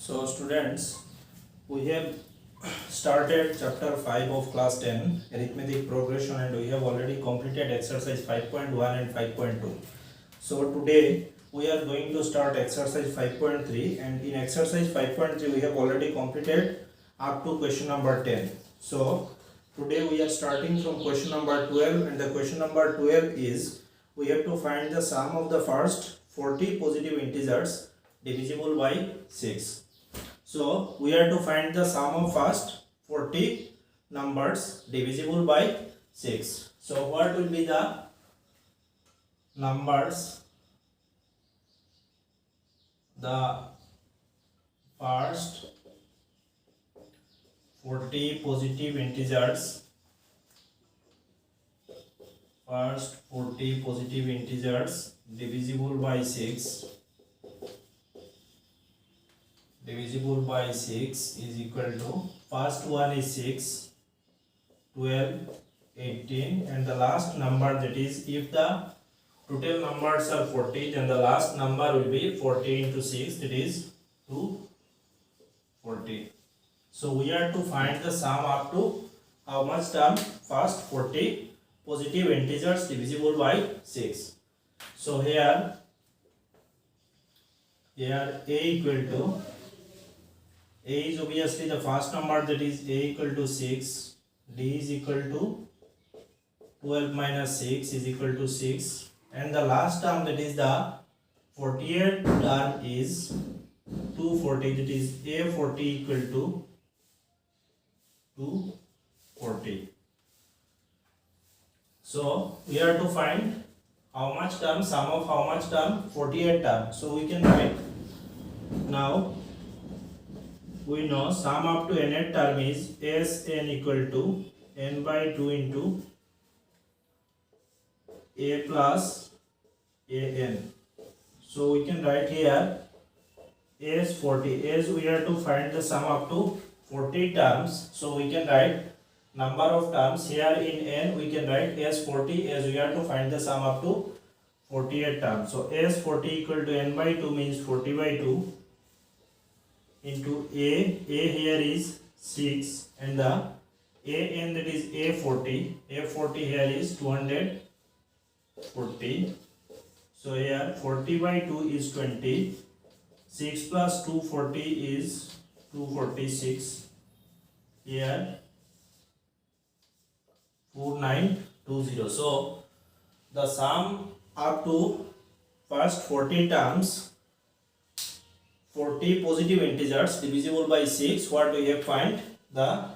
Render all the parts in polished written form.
So students, we have started chapter 5 of class 10 arithmetic progression, and we have already completed exercise 5.1 and 5.2. So today we are going to start exercise 5.3, and in exercise 5.3 we have already completed up to question number 10. So today we are starting from question number 12, and the question number 12 is we have to find the sum of the first 40 positive integers divisible by 6. So we are to find the sum of first 40 numbers divisible by 6. So what will be the numbers, the first 40 positive integers, divisible by 6 is equal to, first one is 6, 12, 18, and the last number, that is, if the total numbers are 40, then the last number will be 40 into 6, that is 240. So we are to find the sum up to how much term? First 40 positive integers divisible by 6. So here A equal to, A is obviously the first number, that is A equal to 6, D is equal to 12 minus 6 is equal to 6, and the last term, that is the 48th term, is 240, that is A40 equal to 240. So we are to find how much term, sum of how much term? 48 term. So we can write, now we know sum up to nth term is Sn equal to n by 2 into A plus An. So we can write here S40, as we are to find the sum up to 40 terms. So we can write number of terms here in n, we can write S40, as we are to find the sum up to 48 terms. So S40 equal to n by 2 means 40 by 2 into A here is 6, and the An, that is A40 here is 240. So here 40 by 2 is 20, 6 plus 240 is 246, here 4920. So the sum up to first 40 terms, 40 positive integers divisible by 6, what we have find? The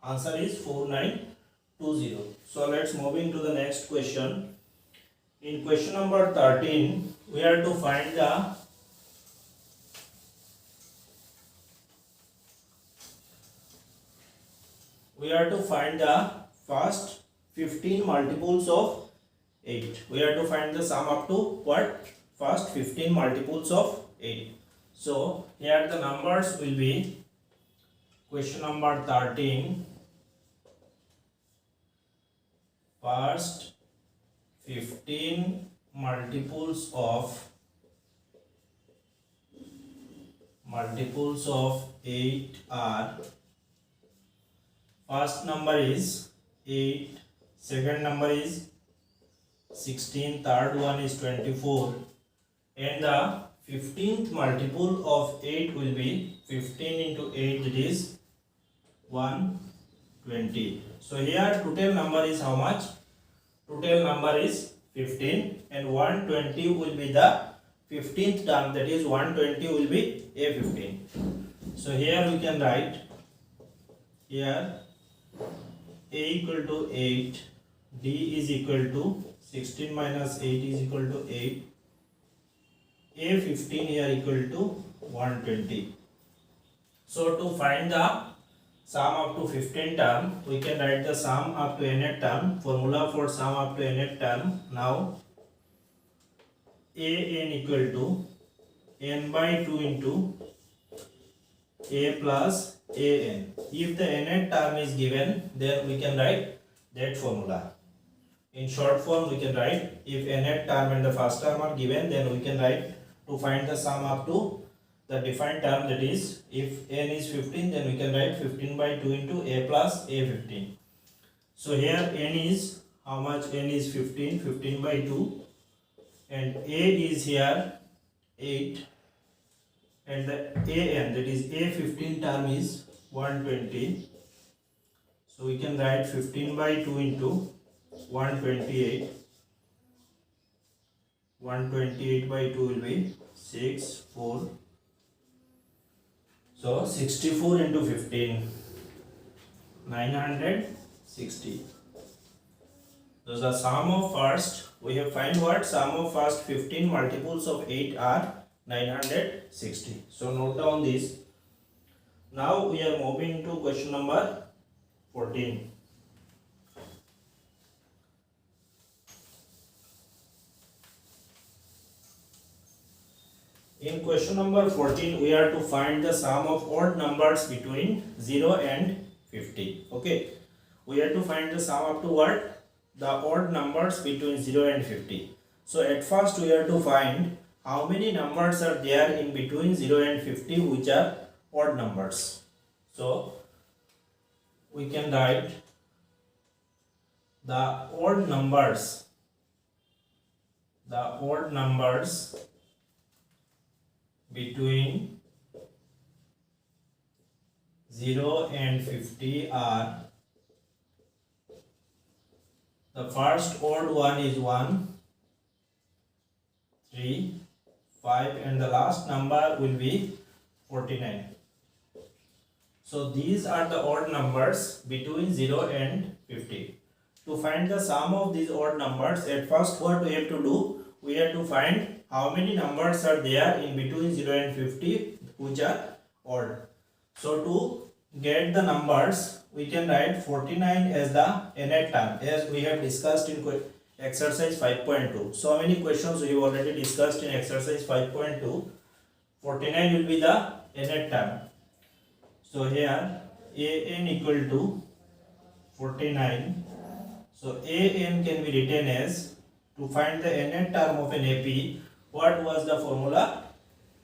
answer is 4920. So let's move into the next question. In question number 13, we are to find the first 15 multiples of 8. We are to find the sum up to what? First 15 multiples of 8. So here the numbers will be, question number 13, first 15 multiples of 8 are, first number is 8, second number is 16, third one is 24, and the 15th multiple of 8 will be 15 into 8, that is 120. So here total number is how much? Total number is 15, and 120 will be the 15th term, that is 120 will be A15. So here we can write, here A equal to 8, D is equal to 16 minus 8 is equal to 8, A15 here equal to 120. So to find the sum up to 15 term, we can write the sum up to nth term. Formula for sum up to nth term. Now An equal to n by 2 into A plus An. If the nth term is given, then we can write that formula. In short form, we can write, if nth term and the first term are given, then we can write, to find the sum up to the defined term, that is if n is 15, then we can write 15 by 2 into a plus a 15. So here n is how much? N is 15, 15 by 2, and a is here 8, and the an, that is a 15 term, is 120. So we can write 15 by 2 into 128. 128 by 2 will be 6, 4. So 64 into 15, 960. Those are sum of first. We have find what? Sum of first 15 multiples of 8 are 960. So note down this. Now we are moving to question number 14. In question number 14, we are to find the sum of odd numbers between 0 and 50. Okay. We are to find the sum up to what? The odd numbers between 0 and 50. So at first we are to find how many numbers are there in between 0 and 50 which are odd numbers. So we can write the odd numbers between 0 and 50 are, the first odd one is 1, 3, 5, and the last number will be 49. So these are the odd numbers between 0 and 50. To find the sum of these odd numbers, at first what we have to do, we have to find how many numbers are there in between 0 and 50 which are odd. So to get the numbers, we can write 49 as the nth term, as we have discussed in exercise 5.2. So many questions we have already discussed in exercise 5.2. 49 will be the nth term. So here an equal to 49. So an can be written as, to find the nth term of an AP, what was the formula?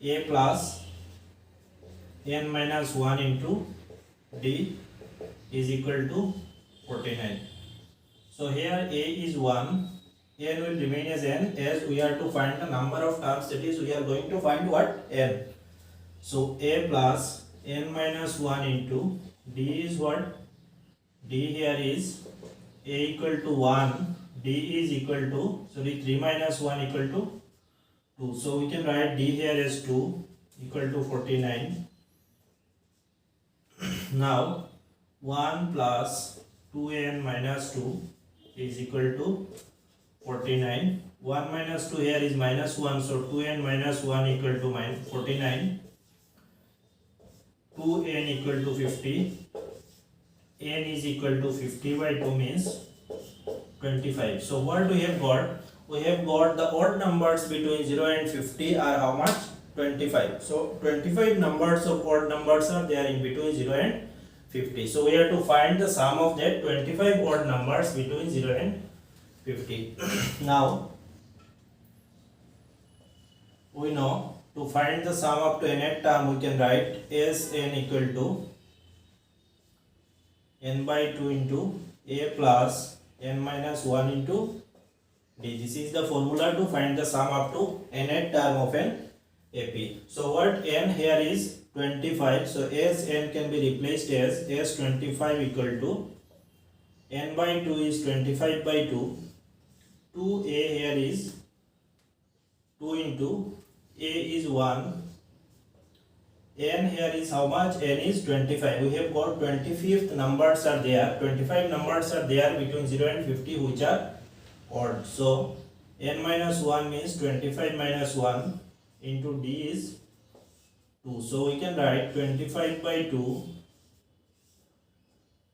A plus n minus 1 into d is equal to 49. So here a is 1, n will remain as n, as we are to find the number of terms, that is we are going to find what? N. So a plus n minus 1 into d is what? D here is a equal to 1, d is equal to, 3 minus 1 equal to 2. So we can write d here as 2 equal to 49. Now 1 plus 2n minus 2 is equal to 49. 1 minus 2 here is minus 1, so 2n minus 1 equal to 49. 2n equal to 50. n is equal to 50 by 2 means 25. So what we have got? We have got the odd numbers between 0 and 50 are how much? 25. So 25 numbers of odd numbers are there in between 0 and 50. So we have to find the sum of that 25 odd numbers between 0 and 50. Now we know to find the sum up to nth term, we can write as n equal to n by 2 into a plus n minus 1 into d. This is the formula to find the sum up to nth term of an AP. So what n here is 25. So as n can be replaced as 25 equal to n by 2 is 25 by 2. 2a here is 2 into a is 1. N here is how much? N is 25. We have got 25th numbers are there. 25 numbers are there between 0 and 50 which are odd. So n minus 1 means 25 minus 1 into d is 2. So we can write 25 by 2.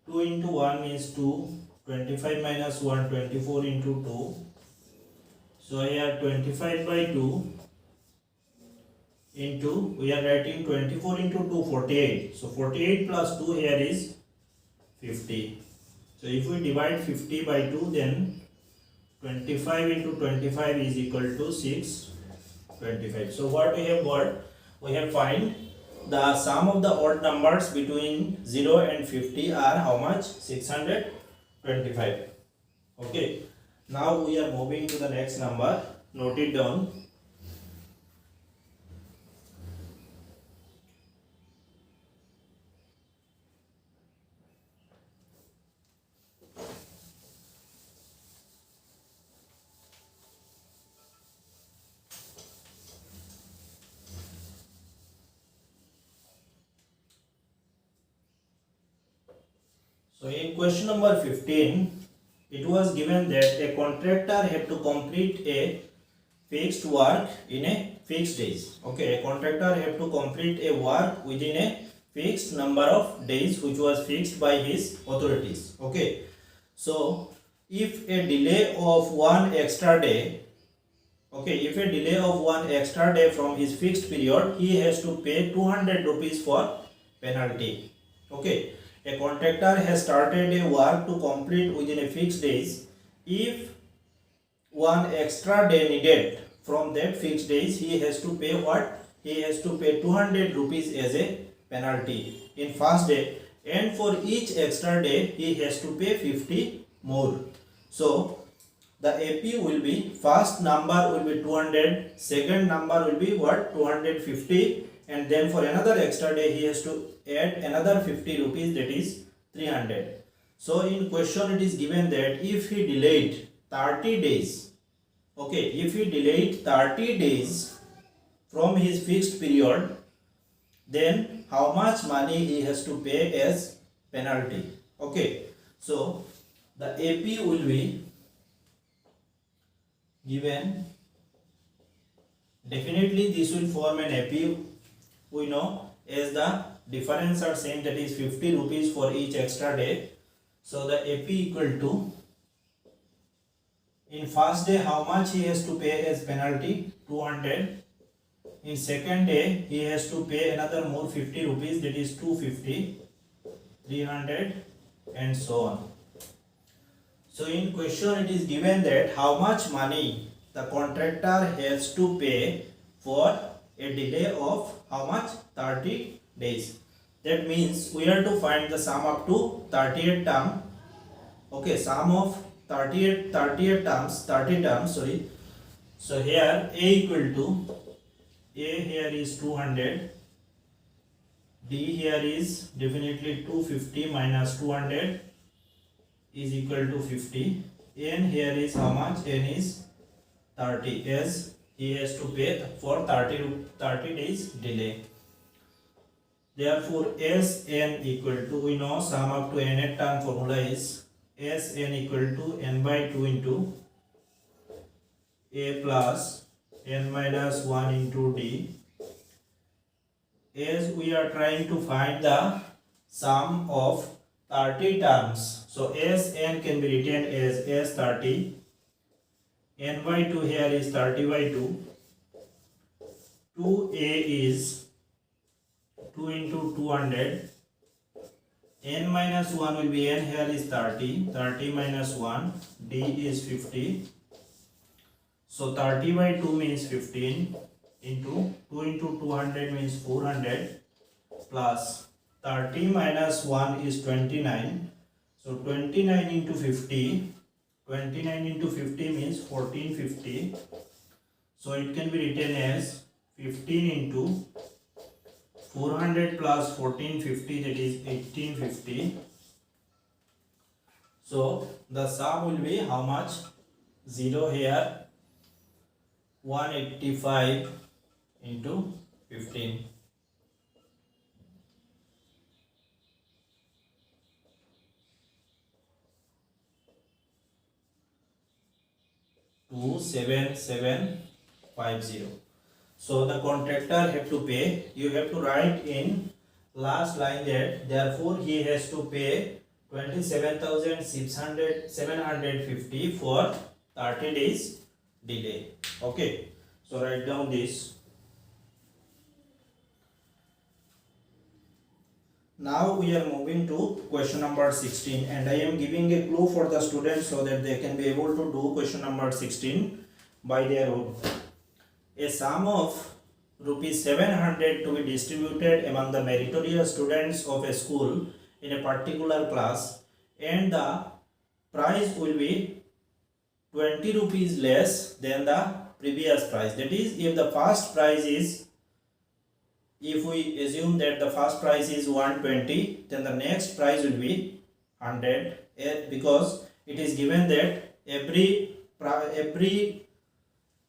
2 into 1 means 2. 25 minus 1, 24 into 2. So here 25 by 2 into, we are writing 24 into 2, 48. So 48 plus 2 here is 50. So if we divide 50 by 2, then 25 into 25 is equal to 625. So what we have got? we have find the sum of the odd numbers between 0 and 50 are how much? 625. Okay. Now we are moving to the next number. Note it down. So in question number 15, it was given that a contractor had to complete a fixed work in a fixed days. Okay, a contractor have to complete a work within a fixed number of days which was fixed by his authorities. Okay, so if a delay of one extra day, okay, if a delay of one extra day from his fixed period, he has to pay 200 rupees for penalty. Okay, a contractor has started a work to complete within a fixed days. If one extra day needed from that fixed days, he has to pay what? He has to pay 200 rupees as a penalty in first day, and for each extra day he has to pay 50 more. So the AP will be, first number will be 200, second number will be what? 250, and then for another extra day he has to add another 50 rupees, that is 300. So in question it is given that if he delayed 30 days, okay, if he delayed 30 days from his fixed period, then how much money he has to pay as penalty? Okay, so the AP will be given, definitely this will form an AP, we know, as the difference are same, that is 50 rupees for each extra day. So the AP equal to, in first day how much he has to pay as penalty? 200. In second day he has to pay another more 50 rupees, that is 250, 300, and so on. So in question it is given that how much money the contractor has to pay for a delay of how much? 30 days. That means we are to find the sum up to 38 term. Okay, sum of 30 terms, sorry. So here A equal to, A here is 200, D here is definitely 250 minus 200 is equal to 50. N here is how much? N is 30, as he has to pay for 30 days delay. Therefore Sn equal to, we know sum up to nth term formula is Sn equal to n by 2 into A plus n minus 1 into D. As we are trying to find the sum of 30 terms, so Sn can be written as S30, n by 2 here is 30 by 2, 2A is 2 into 200, n minus 1 will be, n here is 30, 30 minus 1, D is 50. So 30 by 2 means 15 into 2 into 200 means 400 plus 30 minus 1 is 29. So 29 into 50, 29 into 50 means 1450. So it can be written as 15 into 400 plus 1450, that is 1850. So the sum will be how much? 0 here, 185 into 15. Two 7750. So the contractor have to pay. You have to write in last line that therefore he has to pay 27,750 for 30 days delay. Okay, so write down this. Now we are moving to question number 16, and I am giving a clue for the students so that they can be able to do question number 16 by their own. A sum of rupees 700 to be distributed among the meritorious students of a school in a particular class, and the price will be 20 rupees less than the previous price. That is, if we assume that the first price is 120, then the next price will be 100, because it is given that every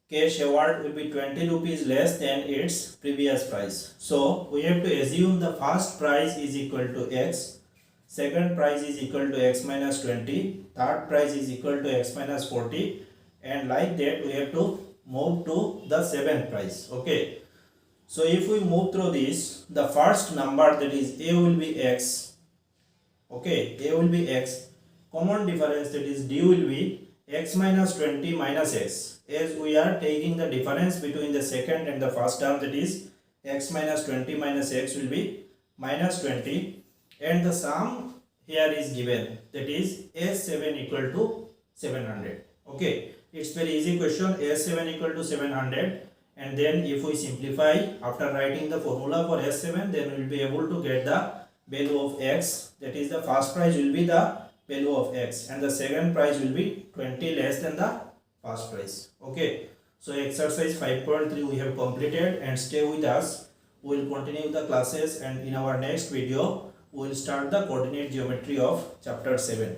cash award will be 20 rupees less than its previous price. So we have to assume the first price is equal to x, second price is equal to x minus 20, third price is equal to x minus 40, and like that we have to move to the seventh price. Okay, so if we move through this, the first number, that is a, will be x. Okay, a will be x. Common difference, that is d, will be x minus 20 minus x, as we are taking the difference between the second and the first term, that is x minus 20 minus x will be minus 20, and the sum here is given, that is S7 equal to 700. Okay, it's very easy question. S7 equal to 700, and then if we simplify after writing the formula for S7, then we will be able to get the value of x, that is the first price will be the value of x, and the second price will be 20 less than the first price. Okay, so exercise 5.3 we have completed, and stay with us. We will continue the classes, and in our next video we will start the coordinate geometry of chapter 7.